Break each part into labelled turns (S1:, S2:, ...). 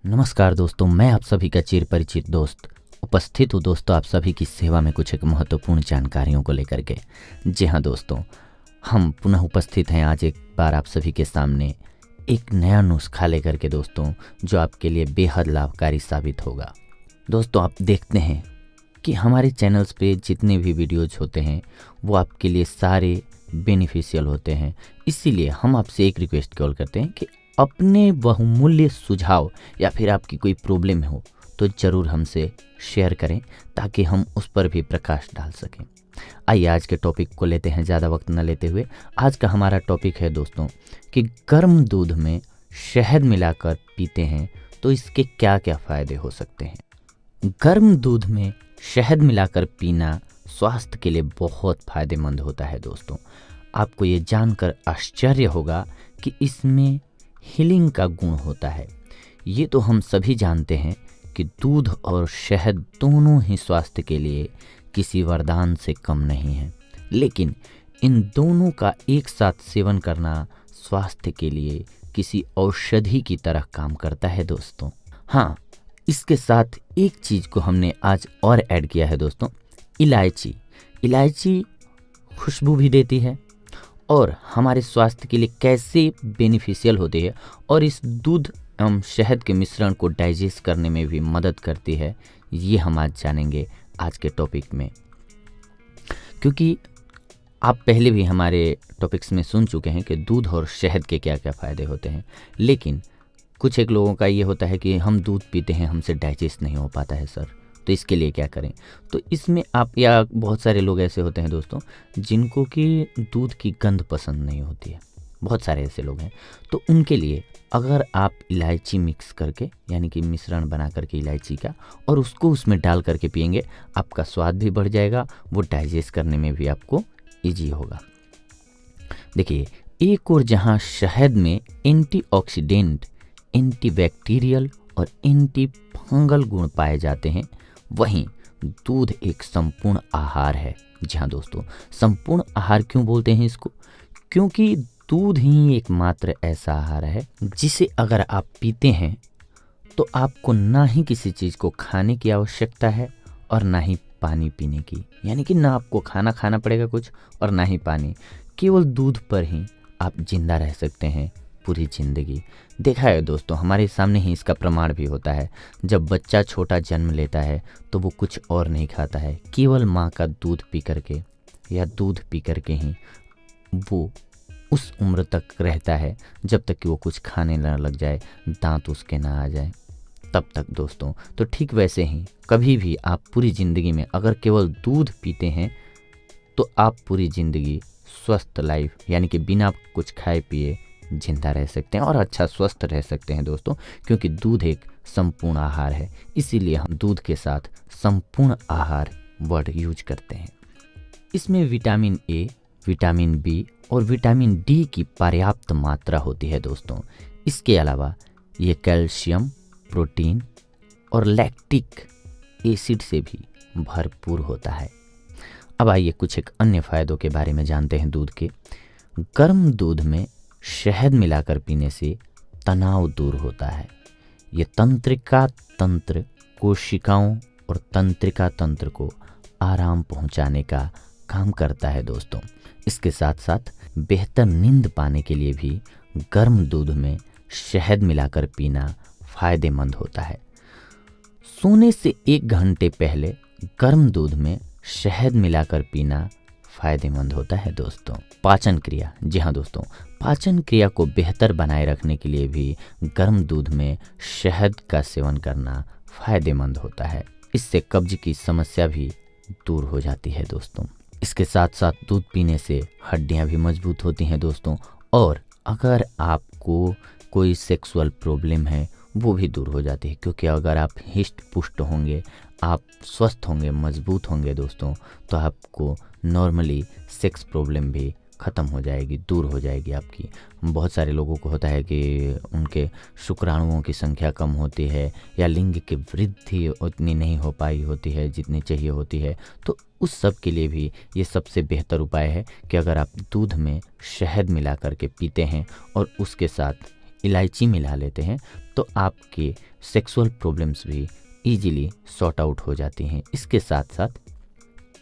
S1: नमस्कार दोस्तों, मैं आप सभी का चिर परिचित दोस्त उपस्थित हूँ दोस्तों आप सभी की सेवा में कुछ एक महत्वपूर्ण जानकारियों को लेकर के। जी हाँ दोस्तों, हम पुनः उपस्थित हैं आज एक बार आप सभी के सामने एक नया नुस्खा लेकर के दोस्तों, जो आपके लिए बेहद लाभकारी साबित होगा। दोस्तों आप देखते हैं कि हमारे चैनल्स पे जितने भी वीडियोज होते हैं वो आपके लिए सारे बेनिफिशियल होते हैं। इसीलिए हम आपसे एक रिक्वेस्ट कॉल करते हैं कि अपने बहुमूल्य सुझाव या फिर आपकी कोई प्रॉब्लम हो तो ज़रूर हमसे शेयर करें ताकि हम उस पर भी प्रकाश डाल सकें। आइए आज के टॉपिक को लेते हैं, ज़्यादा वक्त न लेते हुए। आज का हमारा टॉपिक है दोस्तों कि गर्म दूध में शहद मिलाकर पीते हैं तो इसके क्या क्या फ़ायदे हो सकते हैं। गर्म दूध में शहद मिलाकर पीना स्वास्थ्य के लिए बहुत फ़ायदेमंद होता है दोस्तों। आपको ये जानकर आश्चर्य होगा कि इसमें हीलिंग का गुण होता है। ये तो हम सभी जानते हैं कि दूध और शहद दोनों ही स्वास्थ्य के लिए किसी वरदान से कम नहीं है, लेकिन इन दोनों का एक साथ सेवन करना स्वास्थ्य के लिए किसी औषधि की तरह काम करता है दोस्तों। हाँ, इसके साथ एक चीज़ को हमने आज और ऐड किया है दोस्तों, इलायची। इलायची खुशबू भी देती है और हमारे स्वास्थ्य के लिए कैसे बेनिफिशियल होती है और इस दूध एवं शहद के मिश्रण को डाइजेस्ट करने में भी मदद करती है, ये हम आज जानेंगे आज के टॉपिक में। क्योंकि आप पहले भी हमारे टॉपिक्स में सुन चुके हैं कि दूध और शहद के क्या क्या फ़ायदे होते हैं, लेकिन कुछ एक लोगों का ये होता है कि हम दूध पीते हैं, हमसे डाइजेस्ट नहीं हो पाता है सर, तो इसके लिए क्या करें। तो इसमें आप या बहुत सारे लोग ऐसे होते हैं दोस्तों जिनको कि दूध की गंध पसंद नहीं होती है, बहुत सारे ऐसे लोग हैं। तो उनके लिए अगर आप इलायची मिक्स करके यानी कि मिश्रण बना करके इलायची का और उसको उसमें डाल करके पिएंगे, आपका स्वाद भी बढ़ जाएगा, वो डाइजेस्ट करने में भी आपको ईजी होगा। देखिए, एक और जहाँ शहद में एंटीऑक्सीडेंट, एंटीबैक्टीरियल और एंटी फंगल गुण पाए जाते हैं, वहीं दूध एक संपूर्ण आहार है। जी हाँ दोस्तों, संपूर्ण आहार क्यों बोलते हैं इसको? क्योंकि दूध ही एकमात्र ऐसा आहार है जिसे अगर आप पीते हैं तो आपको ना ही किसी चीज़ को खाने की आवश्यकता है और ना ही पानी पीने की, यानी कि ना आपको खाना खाना पड़ेगा कुछ और ना ही पानी। केवल दूध पर ही आप जिंदा रह सकते हैं पूरी ज़िंदगी। देखा है दोस्तों, हमारे सामने ही इसका प्रमाण भी होता है। जब बच्चा छोटा जन्म लेता है तो वो कुछ और नहीं खाता है, केवल माँ का दूध पी करके या दूध पी करके ही वो उस उम्र तक रहता है जब तक कि वो कुछ खाने न लग जाए, दांत उसके ना आ जाए, तब तक दोस्तों। तो ठीक वैसे ही कभी भी आप पूरी ज़िंदगी में अगर केवल दूध पीते हैं तो आप पूरी ज़िंदगी स्वस्थ लाइफ यानी कि बिना कुछ खाए पिए जिंदा रह सकते हैं और अच्छा स्वस्थ रह सकते हैं दोस्तों, क्योंकि दूध एक संपूर्ण आहार है। इसीलिए हम दूध के साथ संपूर्ण आहार वर्ड यूज करते हैं। इसमें विटामिन ए, विटामिन बी और विटामिन डी की पर्याप्त मात्रा होती है दोस्तों। इसके अलावा ये कैल्शियम, प्रोटीन और लैक्टिक एसिड से भी भरपूर होता है। अब आइए कुछ एक अन्य फ़ायदों के बारे में जानते हैं दूध के। गर्म दूध में शहद मिलाकर पीने से तनाव दूर होता है। ये तंत्रिका तंत्र, कोशिकाओं और तंत्रिका तंत्र को आराम पहुंचाने का काम करता है दोस्तों। इसके साथ साथ बेहतर नींद पाने के लिए भी गर्म दूध में शहद मिलाकर पीना फ़ायदेमंद होता है। सोने से 1 घंटे पहले गर्म दूध में शहद मिलाकर पीना फ़ायदेमंद होता है दोस्तों। पाचन क्रिया, जी हाँ दोस्तों, पाचन क्रिया को बेहतर बनाए रखने के लिए भी गर्म दूध में शहद का सेवन करना फ़ायदेमंद होता है। इससे कब्ज की समस्या भी दूर हो जाती है दोस्तों। इसके साथ साथ दूध पीने से हड्डियां भी मजबूत होती हैं दोस्तों, और अगर आपको कोई सेक्सुअल प्रॉब्लम है वो भी दूर हो जाती है, क्योंकि अगर आप हिष्ट पुष्ट होंगे, आप स्वस्थ होंगे, मजबूत होंगे दोस्तों, तो आपको नॉर्मली सेक्स प्रॉब्लम भी ख़त्म हो जाएगी, दूर हो जाएगी आपकी। बहुत सारे लोगों को होता है कि उनके शुक्राणुओं की संख्या कम होती है या लिंग की वृद्धि उतनी नहीं हो पाई होती है जितनी चाहिए होती है। तो उस सब के लिए भी ये सबसे बेहतर उपाय है कि अगर आप दूध में शहद मिला करके पीते हैं और उसके साथ इलायची मिला लेते हैं तो आपके सेक्सुअल प्रॉब्लम्स भी इजीली सॉर्ट आउट हो जाती हैं। इसके साथ साथ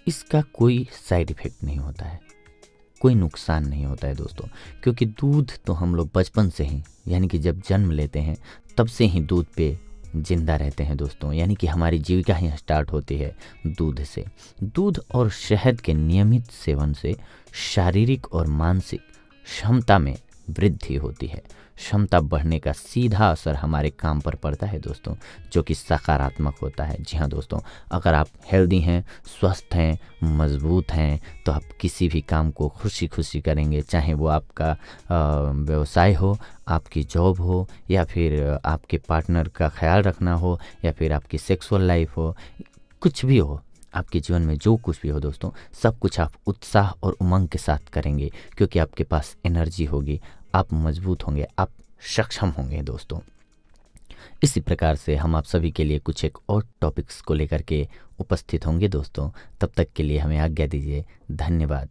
S1: इसका कोई साइड इफ़ेक्ट नहीं होता है, कोई नुकसान नहीं होता है दोस्तों, क्योंकि दूध तो हम लोग बचपन से ही यानी कि जब जन्म लेते हैं तब से ही दूध पे जिंदा रहते हैं दोस्तों, यानी कि हमारी जीविका ही स्टार्ट होती है दूध से। दूध और शहद के नियमित सेवन से शारीरिक और मानसिक क्षमता में वृद्धि होती है। क्षमता बढ़ने का सीधा असर हमारे काम पर पड़ता है दोस्तों, जो कि सकारात्मक होता है। जी हाँ दोस्तों, अगर आप हेल्दी हैं, स्वस्थ हैं, मजबूत हैं तो आप किसी भी काम को खुशी खुशी करेंगे, चाहे वो आपका व्यवसाय हो, आपकी जॉब हो, या फिर आपके पार्टनर का ख्याल रखना हो, या फिर आपकी सेक्सुअल लाइफ हो, कुछ भी हो आपके जीवन में, जो कुछ भी हो दोस्तों, सब कुछ आप उत्साह और उमंग के साथ करेंगे, क्योंकि आपके पास एनर्जी होगी, आप मजबूत होंगे, आप सक्षम होंगे दोस्तों। इसी प्रकार से हम आप सभी के लिए कुछ एक और टॉपिक्स को लेकर के उपस्थित होंगे दोस्तों। तब तक के लिए हमें आज्ञा दीजिए। धन्यवाद।